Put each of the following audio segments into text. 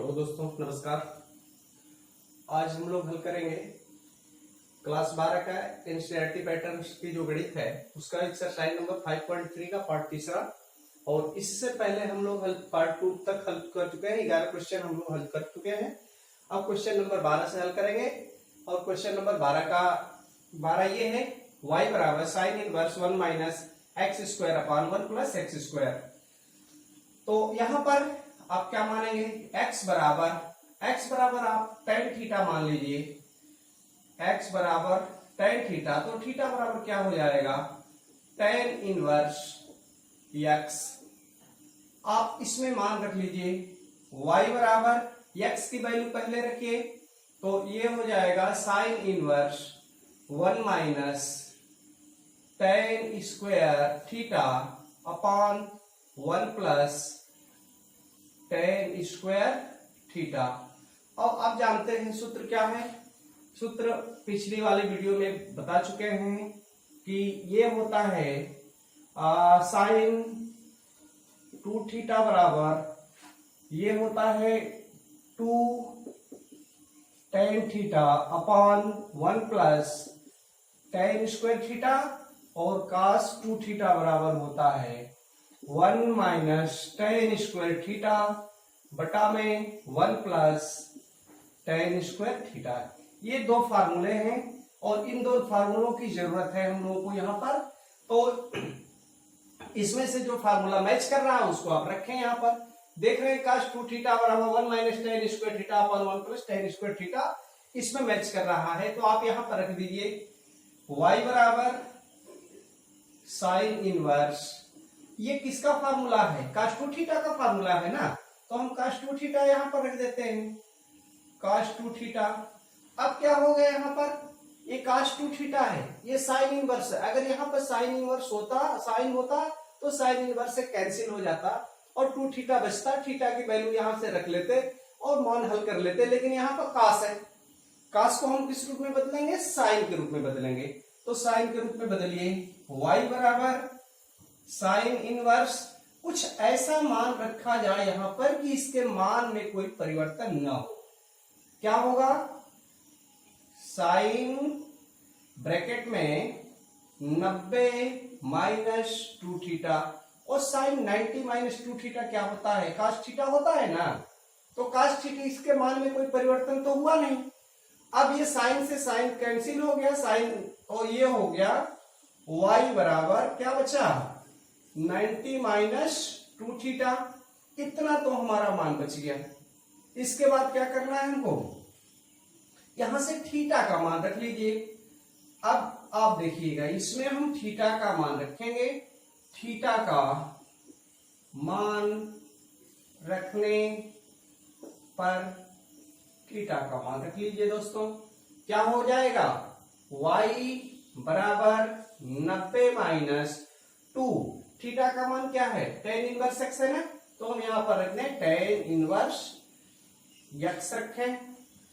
Hello दोस्तों, नमस्कार। आज हम लोग हल करेंगे क्लास 12 का एनसीईआरटी पैटर्न की जो गणित है उसका एक्सरसाइज नंबर 5.3 का पार्ट तीसरा। और इससे पहले हम लोग पार्ट 2 तक हल कर चुके हैं। 11 क्वेश्चन हम लोग हल कर चुके हैं। अब क्वेश्चन नंबर 12 से हल करेंगे। और क्वेश्चन नंबर 12 ये है y बराबर sine inverse 1 minus x square upon 1 plus x square. तो यहां पर आप क्या मानेंगे, x बराबर आप tan थीटा मान लीजिए। x बराबर tan थीटा, तो थीटा बराबर क्या हो जाएगा, tan इनवर्स x। आप इसमें मान रख लीजिए y बराबर x की वैल्यू पहले रखिए, तो ये हो जाएगा sine inverse 1 minus tan square theta upon 1 plus tan square theta. और आप जानते हैं सूत्र क्या है। सूत्र पिछली वाली वीडियो में बता चुके हैं कि ये होता है साइन 2 थीटा बराबर ये होता है 2 tan theta upon 1 plus tan square theta. और cos 2 थीटा बराबर होता है 1 माइनस tan स्क्वायर थीटा बटा में 1 प्लस tan स्क्वायर थीटा। ये दो फार्मूले हैं और इन दो फार्मूलों की जरूरत है हम लोगों को यहाँ पर। तो इसमें से जो फार्मूला मैच कर रहा है उसको आप रखें यहाँ पर। देख रहे हैं cos 2 थीटा बराबर 1 minus tan square theta upon 1 plus tan square theta, इसमें मैच कर रहा है। तो आप यहाँ पर रख दीजिए y बराबर साइन इनवर्स, ये किसका फार्मूला है, cos 2 थीटा का फार्मूला है ना। तो हम cos 2 थीटा यहां पर रख देते हैं, cos 2 थीटा। अब क्या हो गया यहाँ पर, ये cos 2 थीटा है, ये साइन इनवर्स है। अगर यहाँ पर साइन इनवर्स होता, साइन होता तो साइन इनवर्स से कैंसिल हो जाता और 2 थीटा बचता। थीटा की वैल्यू यहां से रख लेते और मान हल कर लेते। लेकिन यहाँ पर cos है, cos को हम किस रूप में बदलेंगे, साइन के रूप में बदलेंगे। तो साइन के रूप में बदलिए, y बराबर साइन इनवर्स कुछ ऐसा मान रखा जाए यहां पर कि इसके मान में कोई परिवर्तन न हो। क्या होगा, साइन ब्रैकेट में 90 माइनस 2 थीटा। और साइन 90 माइनस 2 थीटा क्या होता है, cos थीटा होता है ना। तो cos थीटा, इसके मान में कोई परिवर्तन तो हुआ नहीं। अब ये साइन से साइन कैंसिल हो गया, साइन, और ये हो गया y बराबर क्या बचा 90 माइनस 2 थीटा। इतना तो हमारा मान बच गया। इसके बाद क्या करना है हमको, यहां से थीटा का मान रख लीजिए। अब आप देखिएगा इसमें हम थीटा का मान रखेंगे। थीटा का मान रखने पर थीटा का मान रख लीजिए दोस्तों, क्या हो जाएगा y बराबर 90 माइनस 2। थीटा का मान क्या है, tan इनवर्स x है ना। तो हम यहां पर रख दें tan इनवर्स x रखें।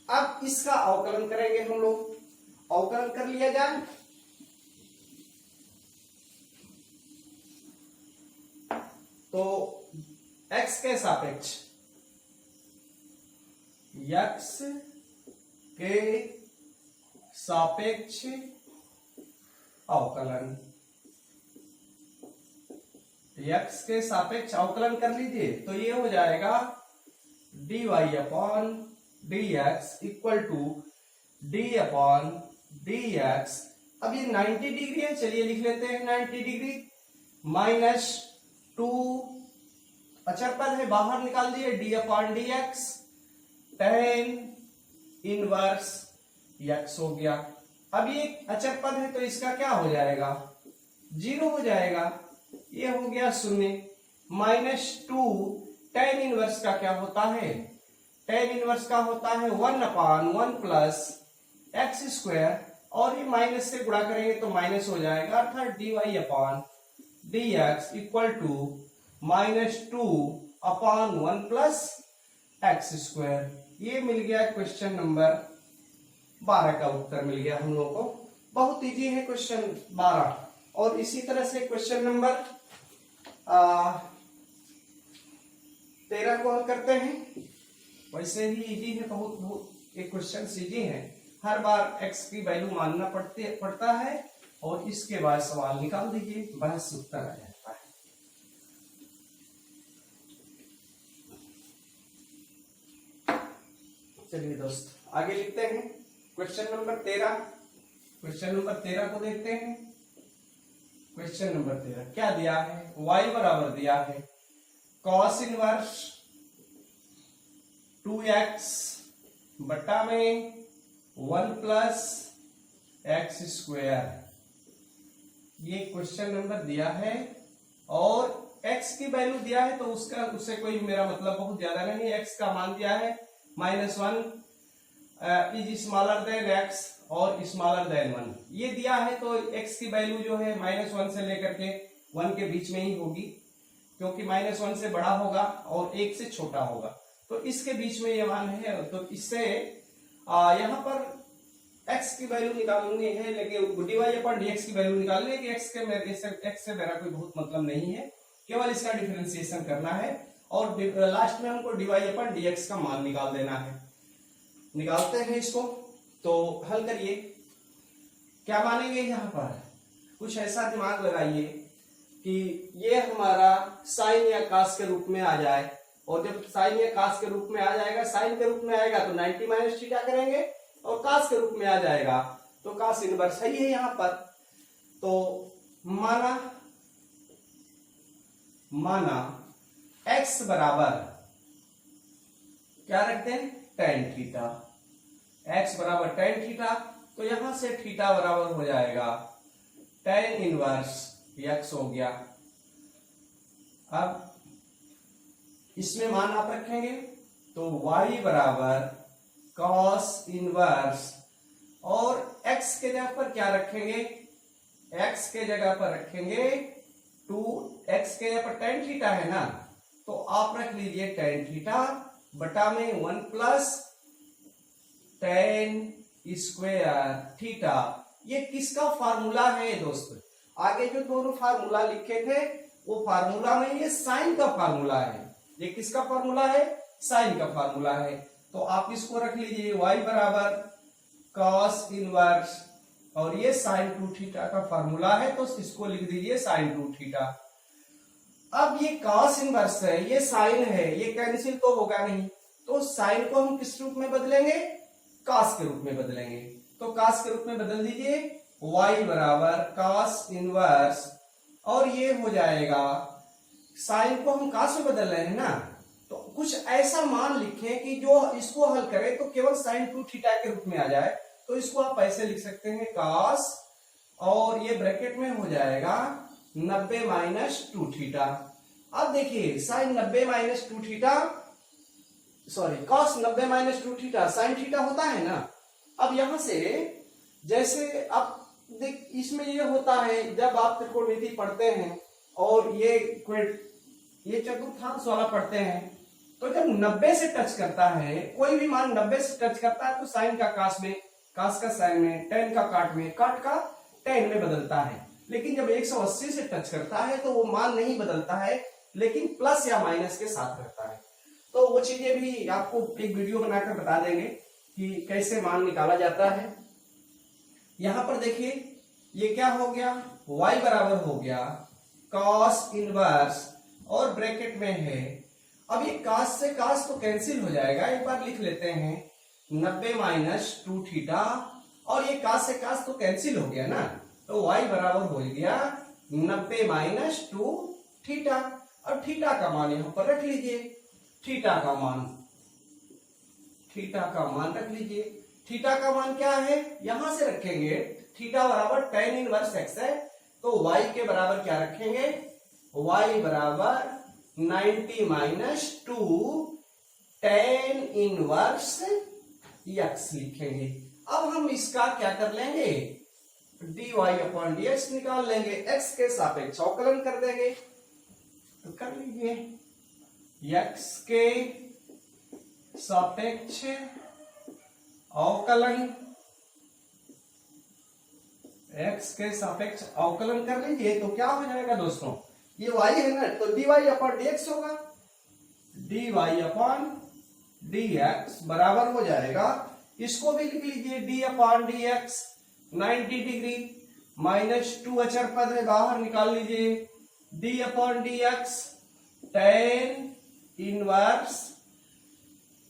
अब इसका अवकलन करेंगे हम लोग। अवकलन कर लिया जाए, तो x के सापेक्ष, x के सापेक्ष अवकलन, x के सापेक्ष अवकलन कर लीजिए। तो ये हो जाएगा dy upon dx equal to d upon dx। अब ये 90 डिग्री है, चलिए लिख लेते हैं 90 डिग्री माइनस 2 अचर पद है, बाहर निकाल दिए, d upon dx tan inverse x हो गया। अब ये अचर पद है तो इसका क्या हो जाएगा, 0 हो जाएगा। ये हो गया 0 माइनस 2 tan इनवर्स का क्या होता है, tan इनवर्स का होता है 1 अपॉन 1 प्लस एक्स स्क्वायर। और ये माइनस से गुणा करेंगे तो माइनस हो जाएगा, अर्थात dy upon dx equal to minus 2 upon 1 plus x square. ये मिल गया क्वेश्चन नंबर 12 का उत्तर मिल गया हम लोगों को। बहुत इजी है क्वेश्चन 12। और इसी तरह से क्वेश्चन नंबर 13 को हल करते हैं। वैसे ही इजी है, बहुत बहुत ये क्वेश्चन इजी है। हर बार x की वैल्यू मानना पड़ता है और इसके बाद सवाल निकाल दीजिए, बस उत्तर आ जाता है। चलिए दोस्त आगे लिखते हैं क्वेश्चन नंबर 13। क्वेश्चन नंबर 13 को देखते हैं। क्वेश्चन नंबर 13 क्या दिया है, y बराबर दिया है cos इनवर्स 2x बटा में 1 प्लस एक्स स्क्वायर, ये क्वेश्चन नंबर दिया है। और x की वैल्यू दिया है तो उससे कोई मेरा मतलब बहुत ज्यादा नहीं है। x का मान दिया है -1 इज स्मॉलर देन x और स्मॉलर देन 1, ये दिया है तो x की वैल्यू जो है -1 से लेकर के 1 के बीच में ही होगी, क्योंकि -1 से बड़ा होगा और 1 से छोटा होगा, तो इसके बीच में ये मान है। तो इससे यहाँ पर x की वैल्यू निकालनी है, लेकिन dy/dx की वैल्यू निकालनी है कि x से मेरा कोई बहुत मतलब नहीं है, केवल इसका डिफरेंशिएशन करना है और लास्ट में हमको dy/dx का मान निकाल देना है। निकालते हैं इसको, तो हल करिए। क्या मानेंगे यहाँ पर, कुछ ऐसा दिमाग लगाइए कि ये हमारा साइन या कास के रूप में आ जाए, और जब साइन या कास के रूप में आ जाएगा, साइन के रूप में आएगा तो 90 माइनस थीटा करेंगे, और कास के रूप में आ जाएगा तो कास इनवर्स सही है यहाँ पर। तो माना x बराबर क्या रखते हैं, tan थीटा, x बराबर tan थीटा, तो यहां से थीटा बराबर हो जाएगा tan इनवर्स x हो गया। अब इसमें मान आप रखेंगे तो y बराबर cos इनवर्स, और x के जगह पर क्या रखेंगे, x के जगह पर रखेंगे 2x के जगह पर tan थीटा है ना, तो आप रख लीजिए tan थीटा बटा में 1 प्लस tan स्क्वायर थीटा। ये किसका फार्मूला है दोस्त, आगे जो दोनों फार्मूला लिखे थे वो फार्मूला में ये साइन का फार्मूला है। ये किसका फार्मूला है, साइन का फार्मूला है। तो आप इसको रख लीजिए y बराबर cos इनवर्स, और ये sin 2 थीटा का फार्मूला है, तो इसको लिख दीजिए sin 2 थीटा। अब ये cos इनवर्स है, ये sin है, ये कैंसिल तो होगा नहीं, तो sin को हम किस रूप में बदलेंगे, cos के रूप में बदलेंगे। तो cos के रूप में बदल दीजिए, y बराबर cos इनवर्स, और ये हो जाएगा, sin को हम cos में बदल रहे हैं ना, तो कुछ ऐसा मान लिखें कि जो इसको हल करे तो केवल sin 2 थीटा के रूप में आ जाए। तो इसको आप ऐसे लिख सकते हैं cos, और ये ब्रैकेट में हो जाएगा 90 माइनस 2 थीटा। अब देखिए sin 90 minus 2 theta, sorry cos 90 minus 2 theta sin theta होता है ना। अब यहां से जैसे अब देख, इसमें ये होता है जब आप त्रिकोणमिति पढ़ते हैं और ये चतुर्थांश वाला पढ़ते हैं, तो जब 90 से टच करता है, कोई भी मान 90 से टच करता है, तो साइन का कास में, कास का साइन में, टेन का काट में, काट का टेन में बदलता है। लेकिन जब 180 से टच करता है तो वो मान नहीं बदलता है, लेकिन प्लस या माइनस के साथ रहता है। तो वो चीजें भी आपको एक वीडियो बनाकर बता देंगे कि कैसे मान निकाला जाता है। यहां पर देखिए ये क्या हो गया, y बराबर हो गया cos इनवर्स, और ब्रैकेट में है, अब ये cos से cos तो कैंसिल हो जाएगा, एक बार लिख लेते हैं 90 माइनस 2 थीटा, और ये cos से cos तो कैंसिल हो गया ना, तो y बराबर हो गया 90 माइनस 2 थीटा। अब थीटा का मान यहां पर रख लीजिए, थीटा का मान रख लीजिए। थीटा का मान क्या है, यहां से रखेंगे थीटा बराबर tan इनवर्स x है, तो y के बराबर क्या रखेंगे, y बराबर 90 माइनस 2 tan इनवर्स x लिखेंगे। अब हम इसका क्या कर लेंगे, dy/dx निकाल लेंगे, x के सापेक्ष अवकलन कर देंगे। तो कर लीजिए, x के सापेक्ष अवकलन, x के सापेक्ष अवकलन कर लीजिए, तो क्या हो जाएगा दोस्तों, ये y है ना, तो dy/dx होगा, dy/dx dx बराबर हो जाएगा, इसको भी लिख लीजिए d upon dx 90 degree minus 2 अचर पद है बाहर निकाल लीजिए, d upon dx tan inverse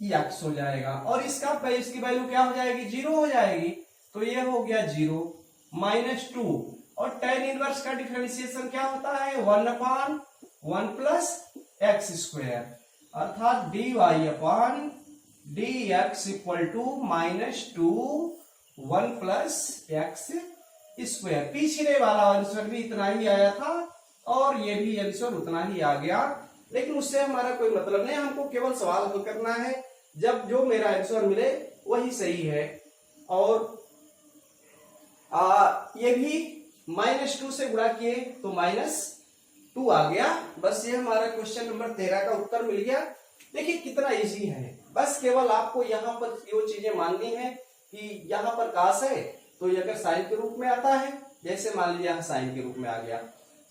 x हो जाएगा और इसकी वैल्यू क्या हो जाएगी, 0 हो जाएगी। तो ये हो गया 0 माइनस 2 और tan इनवर्स का डिफरेंशिएशन क्या होता है, 1 अपॉन 1 प्लस एक्स स्क्वायर, अर्थात dy upon dx equal to -2 1 plus x square. पिछले वाला आंसर भी इतना ही आया था और ये भी आंसर उतना ही आ गया, लेकिन उससे हमारा कोई मतलब नहीं, हमको केवल सवाल हल करना है, जब जो मेरा आंसर मिले वही सही है। और ये भी -2 से गुणा किए तो -2 आ गया। बस ये हमारा क्वेश्चन नंबर 13 का उत्तर मिल गया। देखिए कितना इजी है, बस केवल आपको यहाँ पर वो चीजें माननी है कि यहाँ पर काश है तो ये अगर साइन के रूप में आता है, जैसे मान लीजिए यहाँ साइन के रूप में आ गया,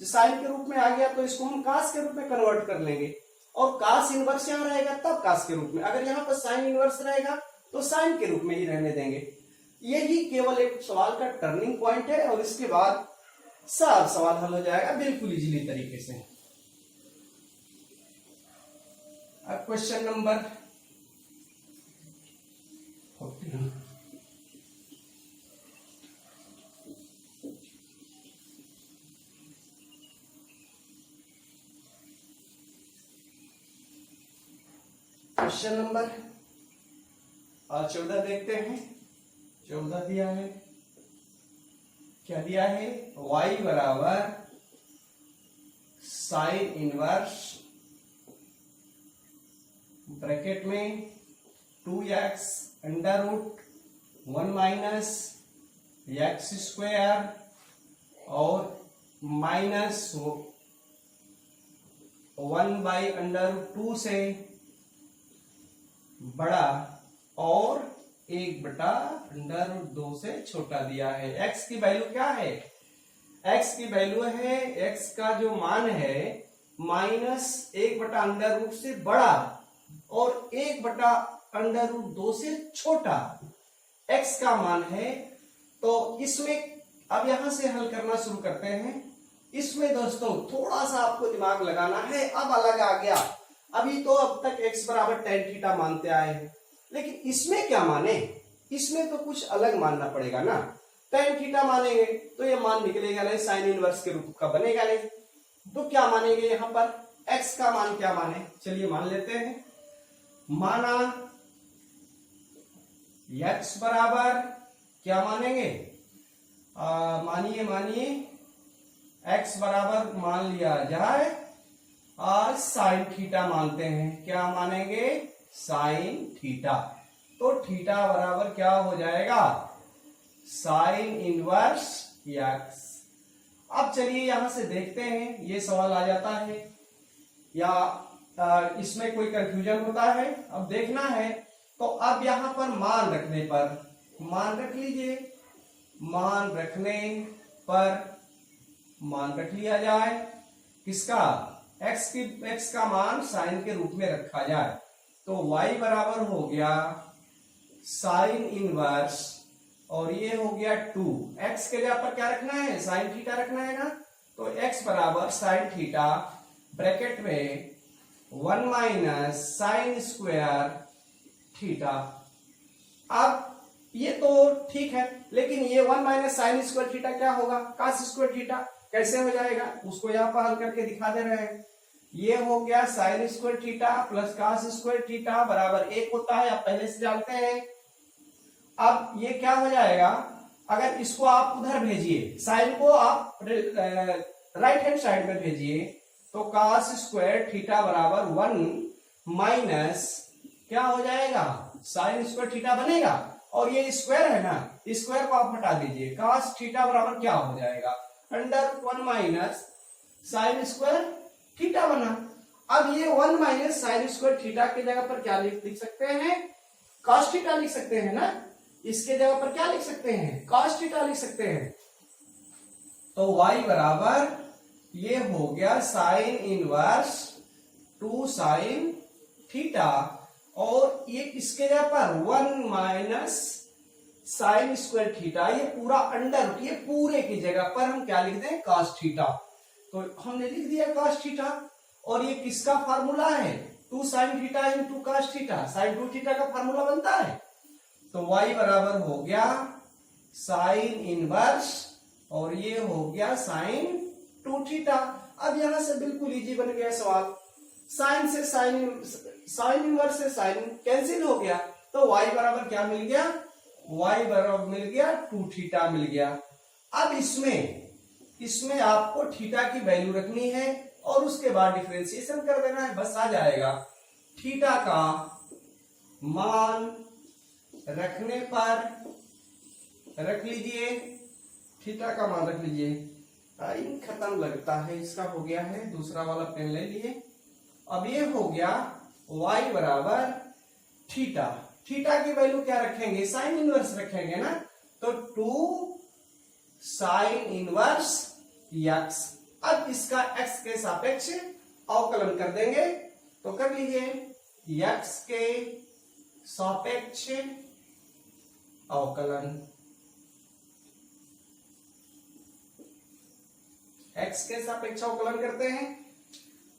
जो साइन के रूप में आ गया तो इसको हम काश के रूप में कन्वर्ट कर लेंगे और काश इनवर्स यहाँ रहेगा तब काश के रूप में, अगर यहाँ पर साइन इनवर्स रहेगा तो साइन के रूप में ही रहने देंगे। यही केवल एक सवाल का टर्निंग पॉइंट है और इसके बाद सब सवाल हल हो जाएगा बिल्कुल इजीली तरीके से। अब क्वेश्चन नंबर 14, क्वेश्चन नंबर 14 देखते हैं। 14 दिया है, क्या दिया है, y बराबर साइन इनवर्स ब्रैकेट में 2x under root 1 minus x square और -1 बाई अंडर रूट 2 से बड़ा और 1/√2 से छोटा दिया है। x की वैल्यू क्या है, x की वैल्यू है, x का जो मान है -1/√2 से बड़ा और 1/√2 से छोटा x का मान है। तो इसमें अब यहां से हल करना शुरू करते हैं। इसमें दोस्तों थोड़ा सा आपको दिमाग लगाना है, अब अलग आ गया। अभी तो अब तक x बराबर tan थीटा मानते आए हैं, लेकिन इसमें क्या माने, इसमें तो कुछ अलग मानना पड़ेगा ना। tan थीटा मानेंगे तो ये मान निकलेगा नहीं, साइन इनवर्स के रूप का बनेगा नहीं। तो क्या मानेंगे यहां पर, x का मान क्या माने, चलिए मान लेते हैं। माना x बराबर क्या मानेंगे, मानिए x बराबर मान लिया जाए साइन थीटा मानते हैं। क्या मानेंगे, साइन थीटा। तो थीटा बराबर क्या हो जाएगा, साइन इनवर्स x। अब चलिए यहां से देखते हैं, ये सवाल आ जाता है या इसमें कोई कंफ्यूजन होता है, अब देखना है। तो अब यहां पर मान रखने पर, मान रख लीजिए, मान रखने पर मान रख लिया जाए किसका, x का मान साइन के रूप में रखा जाए। तो y बराबर हो गया साइन इनवर्स और ये हो गया 2। x के जगह पर क्या रखना है, साइन थीटा रखना है ना। तो x बराबर साइन थीटा ब्रैकेट में 1 माइनस साइन स्क्वायर थीटा। अब ये तो ठीक है, लेकिन ये 1 माइनस साइन स्क्वायर थीटा क्या होगा, कास स्क्वायर थीटा। कैसे हो जाएगा, उसको यहाँ पर हल करके दिखा दे रहे हैं। ये हो गया sine square theta plus cos square theta बराबर 1 होता है, आप पहले से जानते हैं। अब ये क्या हो जाएगा, अगर इसको आप उधर भेजिए, साइन को आप राइट हैंड साइड में भेजिए, तो कास स्क्वायर थीटा बराबर 1 माइनस क्या हो जाएगा, साइन स्क्वायर थीटा बनेगा। और ये स्क्वायर है ना, स्क्वायर को आप हटा दीजिए, कास थीटा बराबर क्या हो जाएगा, under 1 minus sign square theta बना। अब ये 1 माइनस साइन स्क्वायर थीटा की जगह पर क्या लिख सकते हैं, कॉस थीटा लिख सकते हैं ना। इसके जगह पर क्या लिख सकते हैं, कॉस थीटा लिख सकते हैं। तो y बराबर ये हो गया साइन इनवर्स 2 साइन थीटा और ये किसके जगह पर 1 माइनस साइन स्क्वायर थीटा, ये पूरा अंडर रूट, ये पूरे की जगह पर हम क्या लिख दें, cos थीटा। तो हमने लिख दिया cos थीटा। और ये किसका फार्मूला है, 2 sine theta into cos theta, sine 2 theta का फार्मूला बनता है। तो y बराबर हो गया साइन इनवर्स और ये हो गया साइन 2 थीटा। अब यहां से बिल्कुल इजी बन गया सवाल। साइन से साइन इनवर्स से साइन कैंसिल हो गया, तो y बराबर क्या मिल गया, y बराबर मिल गया 2 थीटा मिल गया। अब इसमें आपको थीटा की वैल्यू रखनी है और उसके बाद डिफरेंशिएशन कर देना है, बस आ जाएगा। थीटा का मान रखने पर रख लीजिए, थीटा का मान रख लीजिए। टाइम खत्म लगता है, इसका हो गया है, दूसरा वाला पेन ले लिए। अब ये हो गया y बराबर थीटा, थीटा की वैल्यू क्या रखेंगे, साइन इनवर्स रखेंगे ना, तो 2 साइन इनवर्स x। अब इसका x के सापेक्ष अवकलन कर देंगे, तो कर लीजिए x के सापेक्ष अवकलन, x के सापेक्ष अवकलन करते हैं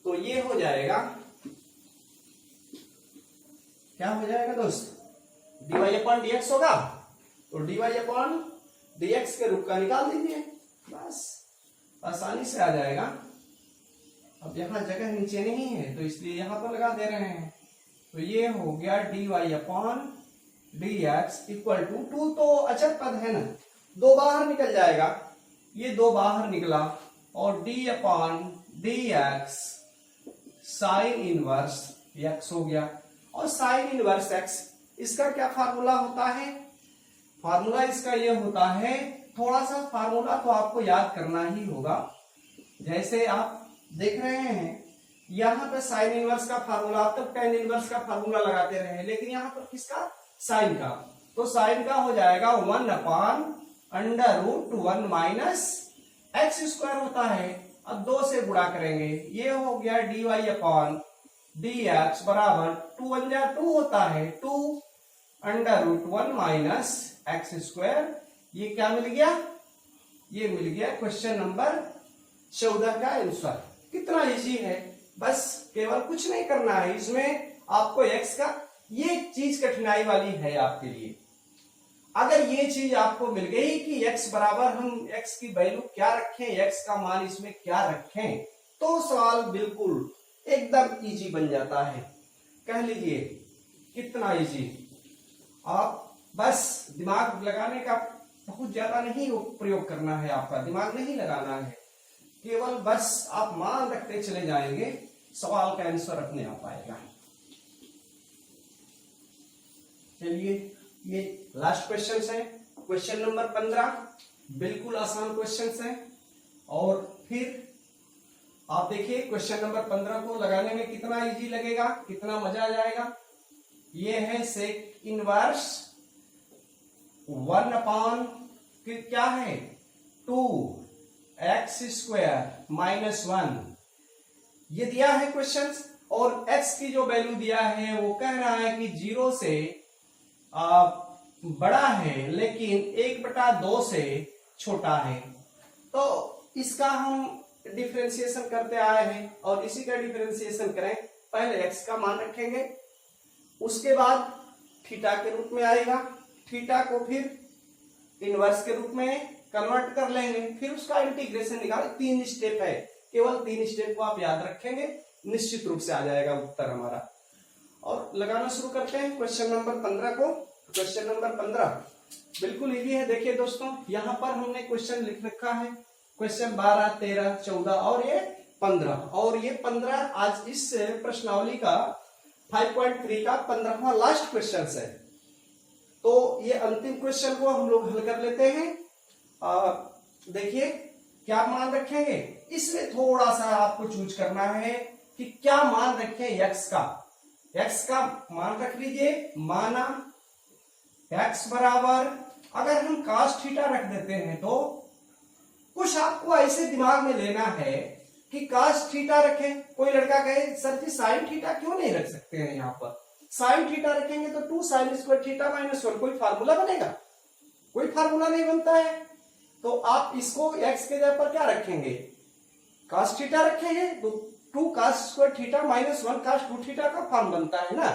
तो ये हो जाएगा, क्या हो जाएगा दोस्त, dy अपॉन dx होगा। तो dy अपॉन dx के रूप का निकाल दीजिए, बस आसानी से आ जाएगा। अब यहां जगह नीचे नहीं है तो इसलिए यहां पर लगा दे रहे हैं। तो ये हो गया dy upon dx equal to 2 तो अचर पद है ना, 2 बाहर निकल जाएगा, ये 2 बाहर निकला और d upon dx sine inverse x हो गया। और साइन इनवर्स x इसका क्या फार्मूला होता है, फार्मूला इसका ये होता है, थोड़ा सा फार्मूला तो आपको याद करना ही होगा। जैसे आप देख रहे हैं यहां पे साइन इनवर्स का फार्मूला, आप तक टेन इनवर्स का फार्मूला लगाते रहे, लेकिन यहां पर किसका, साइन का। तो साइन का हो जाएगा 1 upon under root 1 minus x square होता है। अब 2 से गुणा करेंगे, ये हो गया dy अपॉन dx बराबर 2 1 जा 2 होता है, 2 under root 1 minus x square. ये क्या मिल गया, ये मिल गया क्वेश्चन नंबर 14 का आंसर। कितना इजी है, बस केवल कुछ नहीं करना है, इसमें आपको x का ये चीज कठिनाई वाली है आपके लिए। अगर ये चीज आपको मिल गई कि x बराबर हम x की वैल्यू क्या रखें, x का मान इसमें क्या रखें, तो सवाल बिल्कुल एकदम इजी बन जाता है। कह लीजिए कितना इजी, आप बस दिमाग लगाने का बहुत ज्यादा नहीं प्रयोग करना है, आपका दिमाग नहीं लगाना है, केवल बस आप मान रखते चले जाएंगे, सवाल का आंसर अपने आप आएगा। चलिए ये लास्ट क्वेश्चन है, क्वेश्चन नंबर 15, बिल्कुल आसान क्वेश्चन है। और फिर आप देखिए क्वेश्चन नंबर 15 को लगाने में कितना इजी लगेगा, कितना मजा आ जाएगा। ये है सेक इनवर्स 1 अपॉन क्या है 2 एक्स स्क्वायर माइनस 1, ये दिया है क्वेश्चन। और x की जो वैल्यू दिया है वो कह रहा है कि 0 से बड़ा है लेकिन 1/2 से छोटा है। तो इसका हम डिफरेंशिएशन करते आए हैं और इसी का डिफरेंशिएशन करें, पहले x का मान रखेंगे, उसके बाद थीटा के रूप में आएगा, थीटा को फिर इनवर्स के रूप में कन्वर्ट कर लेंगे, फिर उसका इंटीग्रेशन निकालें। 3 स्टेप है, केवल 3 स्टेप को आप याद रखेंगे, निश्चित रूप से आ जाएगा उत्तर हमारा। और लगाना शुरू करते हैं क्वेश्चन नंबर 15 को। क्वेश्चन नंबर 15 बिल्कुल इजी है। देखिए दोस्तों, यहाँ पर हमने क्वेश्चन लिख रखा है, क्वेश्चन 12, 13, 14 और ये 15। और ये 15 आज इस प्रश्नावली का 5.3 का 15वां लास्ट क्वेश्चन है। तो ये अंतिम क्वेश्चन को हम लोग हल कर लेते हैं। देखिए क्या मान रखेंगे, इसमें थोड़ा सा आपको चूज करना है कि क्या मान रखें x का। x का मान रख लीजिए, माना x बराबर, अगर हम cos थीटा रख देते हैं तो कुछ आपको ऐसे दिमाग में लेना है कि cos थीटा रखें। कोई लड़का कहे सर जी साइन थीटा क्यों नहीं रख सकते हैं यहाँ पर, साइन थीटा रखेंगे तो 2 साइन स्क्वायर थीटा माइनस 1, कोई फार्मूला बनेगा? कोई फार्मूला नहीं बनता है। तो आप इसको x के जगह पर क्या रखेंगे? cos थीटा रखेंगे, तो 2 cos square theta minus 1 cos 2 theta का फॉर्म बनता है ना,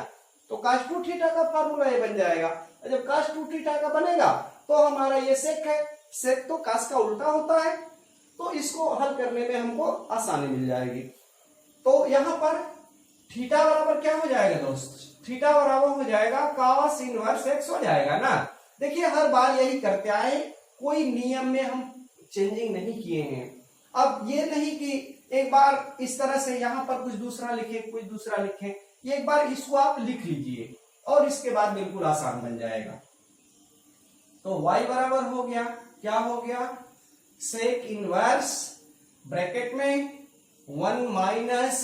तो cos 2 थीटा का फार्मूला ये बन जाएगा। जब cos 2 थीटा का बनेगा तो हमारा ये sec है, sec तो cos का उल्टा होता है, तो इसको हल करने में हमको आसानी मिल जाएगी। तो यहां पर थीटा बराबर क्या हो जाएगा दोस्त? थीटा बराबर हो जाएगा cos इनवर्स x हो जाएगा ना। देखिए हर बार यही करते आए, कोई नियम में हम चेंजिंग नहीं किए हैं। अब ये नहीं कि एक बार इस तरह से यहां पर कुछ दूसरा लिखे, कुछ दूसरा लिखे, एक बार इसको आप लिख लीजिए और इसके बाद बिल्कुल आसान बन जाएगा। तो y बराबर हो गया, क्या हो गया? सेक इनवर्स ब्रैकेट में 1 माइनस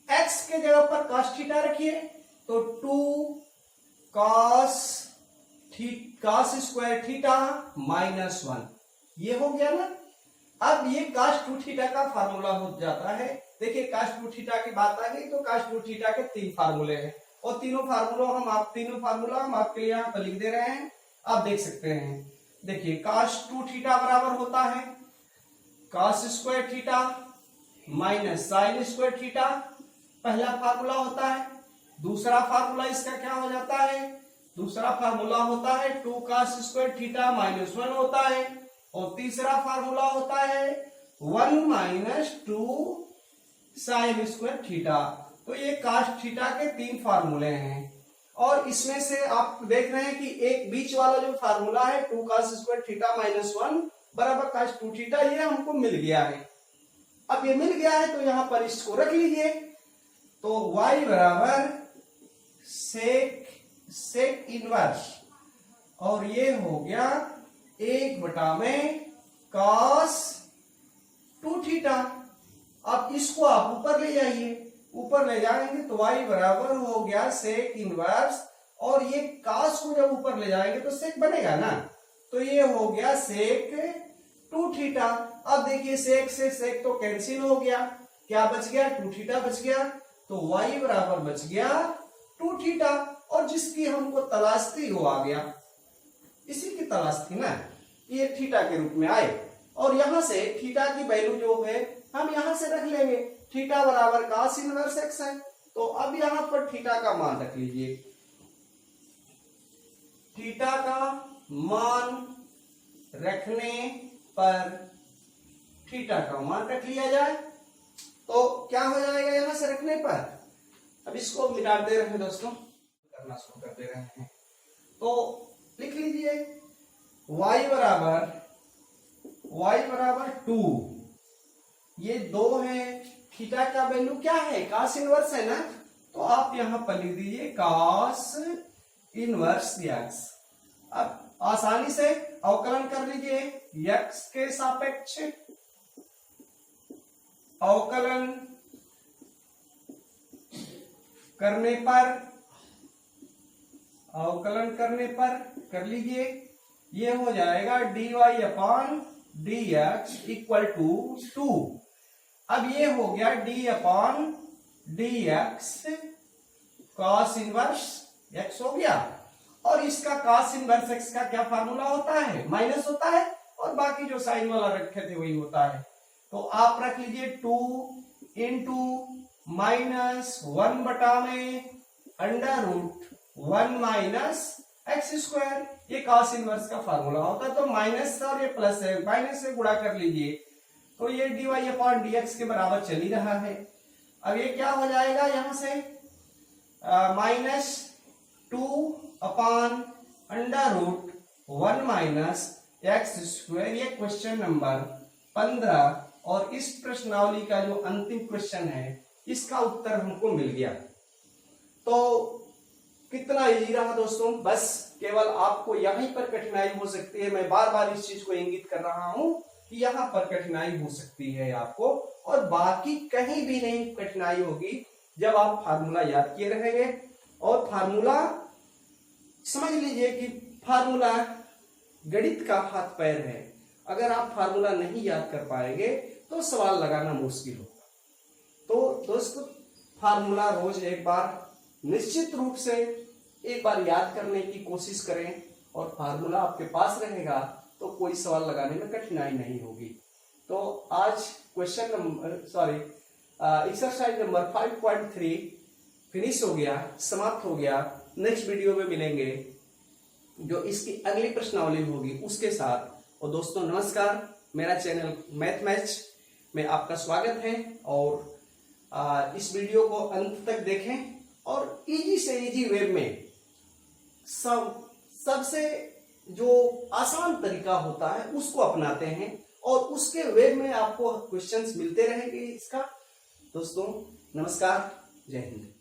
x के जगह पर cos थीटा रखिए, तो 2 cos स्क्वायर थीटा माइनस 1, ये हो गया ना। अब ये cos 2 थीटा का फार्मूला हो जाता है। देखिए cos 2 थीटा की बात आ गई तो cos 2 थीटा के 3 फार्मूले हैं और तीनों फार्मूला हम आपके लिए यहाँ पर लिख दे रहे हैं, आप देख सकते हैं। देखिए cos 2 थीटा बराबर होता है cos square theta minus sign square theta, पहला फार्मूला होता है। दूसरा फार्मूला इसका क्या हो जाता है? दूसरा फार्मूला होता है 2 cos स्क्वायर थीटा माइनस 1 होता है, और तीसरा फार्मूला होता है 1 माइनस 2 साइन स्क्वायर थीटा। तो ये cos थीटा के 3 फार्मूले हैं और इसमें से आप देख रहे हैं कि एक बीच वाला जो फार्मूला है 2 cos स्क्वायर थीटा माइनस 1 बराबर cos 2 थीटा, ये हमको मिल गया है। अब ये मिल गया है तो यहां पर इसको रख लीजिए, तो y बराबर सेक इनवर्स, और ये हो गया 1 में cos 2 थीटा। अब इसको आप ऊपर ले जाइए, ऊपर ले जाएंगे तो y बराबर हो गया सेक इनवर्स, और ये cos को जब ऊपर ले जाएंगे तो सेक बनेगा ना, तो ये हो गया सेक 2 थीटा। अब देखिए सेक से सेक तो कैंसिल हो गया, क्या बच गया? 2 थीटा बच गया, तो y बराबर बच गया 2 थीटा, और जिसकी हमको तलाश थी वो आ गया। इसी की तलाश थी ना, ये थीटा के रूप में आए, और यहां से थीटा की वैल्यू जो है हम यहां से रख लेंगे, थीटा बराबर cos इनवर्स x है। तो अब यहां पर थीटा का मान रख लीजिए, थीटा का मान रखने पर थीटा का मान रख लिया जाए तो क्या हो जाएगा यहां से रखने पर? अब इसको मिटा दे रहे हैं दोस्तों, करना शुरू कर दे रहे हैं, तो लिख लीजिए y बराबर 2, ये 2 है, थीटा का वैल्यू क्या है? cos इनवर्स है ना, तो आप यहां पर लिख दीजिए cos इनवर्स x। अब आसानी से अवकलन कर लीजिए, x के सापेक्ष अवकलन करने पर कर लीजिए, ये हो जाएगा dy upon dx equal to 2। अब ये हो गया d upon dx cos inverse x हो गया, और इसका cos इनवर्स x का क्या फार्मूला होता है? माइनस होता है, और बाकी जो साइन वाला रखे थे वही होता है। तो आप रख लीजिए 2 इंटू माइनस 1 बटा में under root 1 minus x square, ये cos इनवर्स का फार्मूला होता है। तो माइनस और ये प्लस है, माइनस से गुणा कर लीजिए, तो ये dy अपॉन dx के बराबर चल ही रहा है। अब ये क्या हो जाएगा यहां से minus 2 upon under root 1 minus x square, ये क्वेश्चन नंबर 15 और इस प्रश्नावली का जो अंतिम क्वेश्चन है इसका उत्तर हमको मिल गया। तो कितना इजी रहा दोस्तों, बस केवल आपको यहीं पर कठिनाई हो सकती है। मैं बार बार इस चीज को इंगित कर रहा हूं कि यहां पर कठिनाई हो सकती है आपको, और बाकी कहीं भी नहीं कठिनाई होगी जब आप फार्मूला याद किए रहेंगे। और फार्मूला समझ लीजिए कि फार्मूला गणित का हाथ पैर है, अगर आप फार्मूला नहीं याद कर पाएंगे तो सवाल लगाना मुश्किल होगा। तो दोस्तों फार्मूला रोज एक बार निश्चित रूप से एक बार याद करने की कोशिश करें और फार्मूला आपके पास रहेगा तो कोई सवाल लगाने में कठिनाई नहीं होगी। तो आज एक्सरसाइज नंबर 5.3 फिनिश हो गया, समाप्त हो गया। नेक्स्ट वीडियो में मिलेंगे जो इसकी अगली प्रश्नावली होगी उसके साथ। और दोस्तों नमस्कार, मेरा चैनल मैथ मैच में आपका स्वागत है। और इस वीडियो को अंत तक देखें और इजी से इजी वे में सबसे जो आसान तरीका होता है उसको अपनाते हैं और उसके वे में आपको क्वेश्चंस मिलते रहेंगे इसका। दोस्तों नमस्कार, जय हिंद।